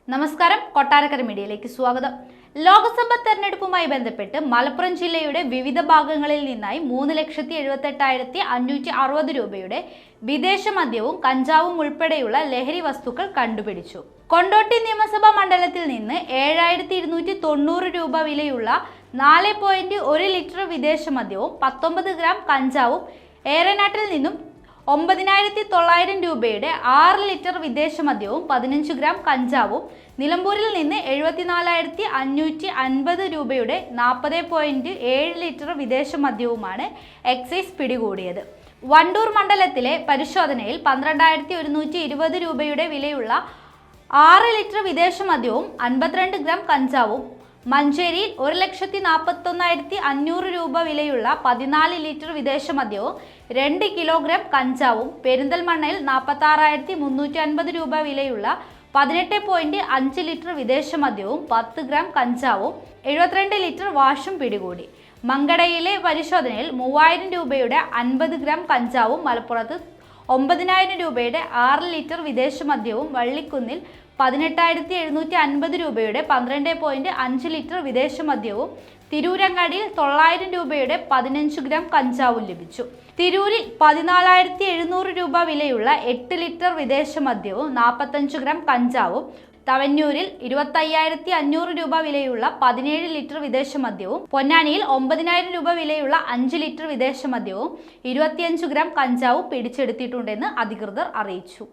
നമസ്കാരം, കൊട്ടാരക്കര മീഡിയയിലേക്ക് സ്വാഗതം. ലോക്സഭാ തെരഞ്ഞെടുപ്പുമായി ബന്ധപ്പെട്ട് മലപ്പുറം ജില്ലയുടെ വിവിധ ഭാഗങ്ങളിൽ നിന്നായി 3,78,560 രൂപയുടെ വിദേശ മദ്യവും കഞ്ചാവും ഉൾപ്പെടെയുള്ള ലഹരി വസ്തുക്കൾ കണ്ടുപിടിച്ചു. കൊണ്ടോട്ടി നിയമസഭാ മണ്ഡലത്തിൽ നിന്ന് 7,290 രൂപ വിലയുള്ള 4.1 ലിറ്റർ വിദേശ മദ്യവും 19 ഗ്രാം കഞ്ചാവും, ഏറനാട്ടിൽ നിന്നും 9,900 രൂപയുടെ 6 ലിറ്റർ വിദേശ മദ്യവും 15 ഗ്രാം കഞ്ചാവും, നിലമ്പൂരിൽ നിന്ന് 74,550 രൂപയുടെ 40.7 ലിറ്റർ വിദേശ മദ്യവുമാണ് എക്സൈസ് പിടികൂടിയത്. വണ്ടൂർ മണ്ഡലത്തിലെ പരിശോധനയിൽ 12,120 രൂപയുടെ വിലയുള്ള 6 ലിറ്റർ വിദേശ മദ്യവും 52 ഗ്രാം കഞ്ചാവും, മഞ്ചേരിയിൽ 1,41,500 രൂപ വിലയുള്ള 14 ലിറ്റർ വിദേശ മദ്യവും 2 കിലോഗ്രാം കഞ്ചാവും, പെരിന്തൽമണ്ണയിൽ 46,350 രൂപ വിലയുള്ള 18.5 ലിറ്റർ വിദേശ മദ്യവും 10 ഗ്രാം കഞ്ചാവും 72 ലിറ്റർ വാഷും പിടികൂടി. മങ്കടയിലെ പരിശോധനയിൽ 3,000 രൂപയുടെ 50 ഗ്രാം കഞ്ചാവും, മലപ്പുറത്ത് 9,000 രൂപയുടെ 6 ലിറ്റർ വിദേശ മദ്യവും, വള്ളിക്കുന്നിൽ 18,750 രൂപയുടെ 12.5 ലിറ്റർ വിദേശ മദ്യവും, തിരൂരങ്ങാടിയിൽ 900 രൂപയുടെ 15 ഗ്രാം കഞ്ചാവും ലഭിച്ചു. തിരൂരിൽ 14,700 രൂപ വിലയുള്ള 8 ലിറ്റർ വിദേശ മദ്യവും 45 ഗ്രാം കഞ്ചാവും, തവന്നൂരിൽ 25,500 രൂപ വിലയുള്ള 17 ലിറ്റർ വിദേശ മദ്യവും, പൊന്നാനിയിൽ 9,000 രൂപ വിലയുള്ള 5 ലിറ്റർ വിദേശ മദ്യവും 25 ഗ്രാം കഞ്ചാവും പിടിച്ചെടുത്തിട്ടുണ്ടെന്ന് അധികൃതർ അറിയിച്ചു.